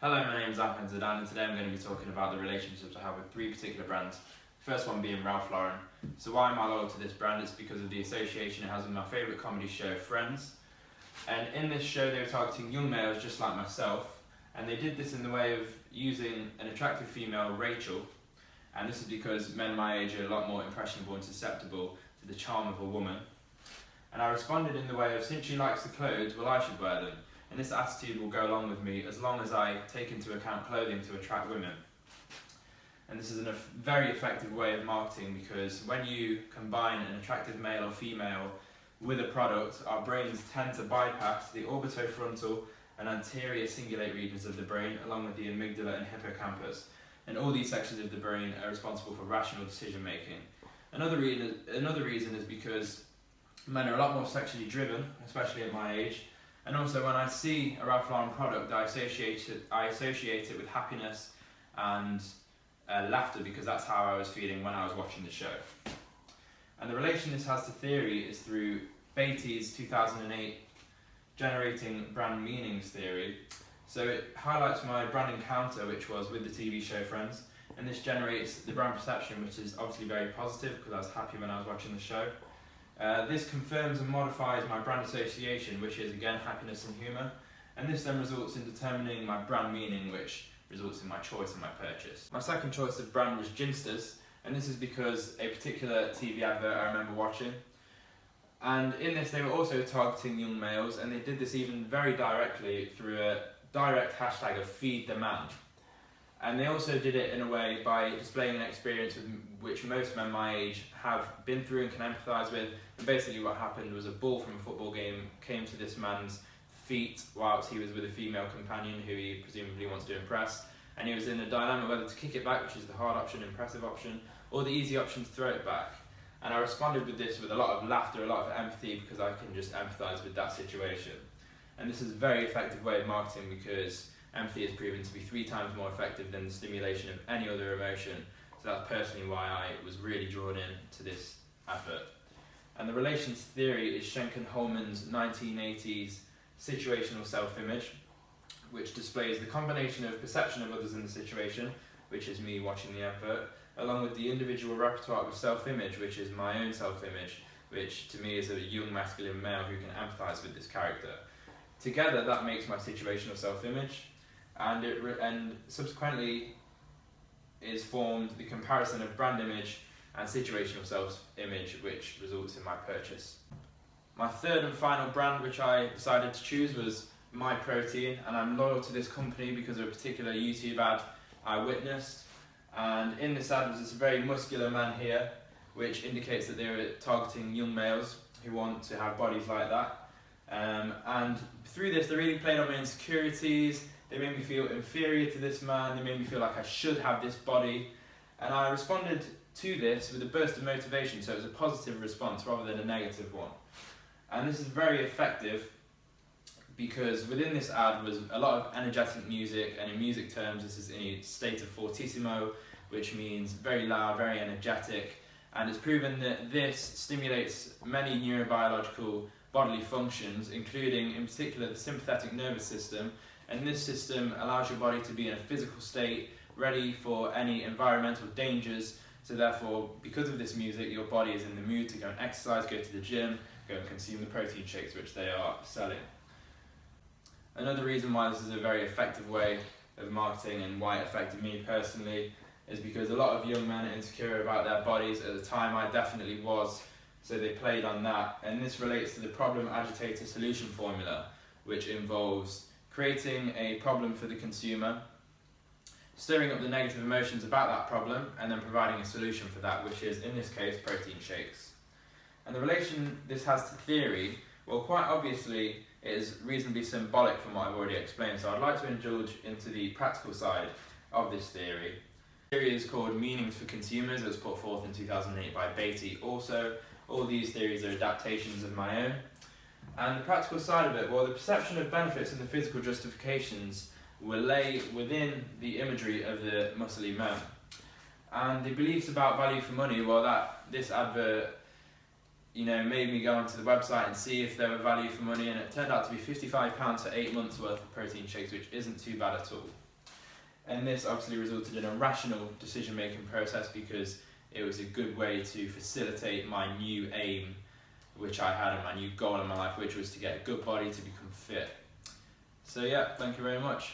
Hello, my name is Ahmed Zadan and today I'm going to be talking about the relationships I have with three particular brands. The first one being Ralph Lauren. So why am I loyal to this brand? It's because of the association it has with my favourite comedy show, Friends. And in this show they were targeting young males just like myself, and they did this in the way of using an attractive female, Rachel, and this is because men my age are a lot more impressionable and susceptible to the charm of a woman. And I responded in the way of, since she likes the clothes, well I should wear them. And this attitude will go along with me as long as I take into account clothing to attract women. And this is a very effective way of marketing, because when you combine an attractive male or female with a product, our brains tend to bypass the orbitofrontal and anterior cingulate regions of the brain, along with the amygdala and hippocampus. And all these sections of the brain are responsible for rational decision making. Another reason is because men are a lot more sexually driven, especially at my age. And also when I see a Ralph Lauren product, I associate it with happiness and laughter, because that's how I was feeling when I was watching the show. And the relation this has to theory is through Beatty's 2008 generating brand meanings theory. So it highlights my brand encounter, which was with the TV show Friends, and this generates the brand perception, which is obviously very positive because I was happy when I was watching the show. This confirms and modifies my brand association, which is again happiness and humour, and this then results in determining my brand meaning, which results in my choice and my purchase. My second choice of brand was Ginsters, and this is because a particular TV advert I remember watching, and in this they were also targeting young males, and they did this even very directly through a direct hashtag of Feed the Man. And they also did it in a way by displaying an experience with which most men my age have been through and can empathise with. And basically what happened was a ball from a football game came to this man's feet whilst he was with a female companion who he presumably wants to impress. And he was in a dilemma whether to kick it back, which is the hard option, impressive option, or the easy option to throw it back. And I responded with this with a lot of laughter, a lot of empathy, because I can just empathise with that situation. And this is a very effective way of marketing, because empathy is proven to be 3 times more effective than the stimulation of any other emotion. So that's personally why I was really drawn in to this advert. And the relations theory is Schenken-Holman's 1980s situational self-image, which displays the combination of perception of others in the situation, which is me watching the advert, along with the individual repertoire of self-image, which is my own self-image, which to me is a young masculine male who can empathise with this character. Together that makes my situational self-image, and subsequently is formed the comparison of brand image and situational self-image, which results in my purchase. My third and final brand which I decided to choose was Myprotein, and I'm loyal to this company because of a particular YouTube ad I witnessed. And in this ad was this very muscular man here, which indicates that they were targeting young males who want to have bodies like that. And through this they really played on my insecurities. They made me feel inferior to this man, they made me feel like I should have this body, and I responded to this with a burst of motivation, so it was a positive response rather than a negative one. And this is very effective because within this ad was a lot of energetic music, and in music terms this is in a state of fortissimo, which means very loud, very energetic, and it's proven that this stimulates many neurobiological bodily functions, including in particular the sympathetic nervous system. And this system allows your body to be in a physical state, ready for any environmental dangers. So therefore, because of this music, your body is in the mood to go and exercise, go to the gym, go and consume the protein shakes which they are selling. Another reason why this is a very effective way of marketing and why it affected me personally is because a lot of young men are insecure about their bodies. At the time I definitely was, so they played on that. And this relates to the problem agitator solution formula, which involves creating a problem for the consumer, stirring up the negative emotions about that problem, and then providing a solution for that, which is, in this case, protein shakes. And the relation this has to theory, well, quite obviously, it is reasonably symbolic from what I've already explained, so I'd like to indulge into the practical side of this theory. The theory is called Meanings for Consumers. It was put forth in 2008 by Beatty also. All these theories are adaptations of my own. And the practical side of it, well, the perception of benefits and the physical justifications will lay within the imagery of the muscly man. And the beliefs about value for money, well, this advert made me go onto the website and see if there were value for money, and it turned out to be £55 for 8 months worth of protein shakes, which isn't too bad at all. And this obviously resulted in a rational decision-making process because it was a good way to facilitate my new aim, which I had, and my new goal in my life, which was to get a good body, to become fit. So yeah, thank you very much.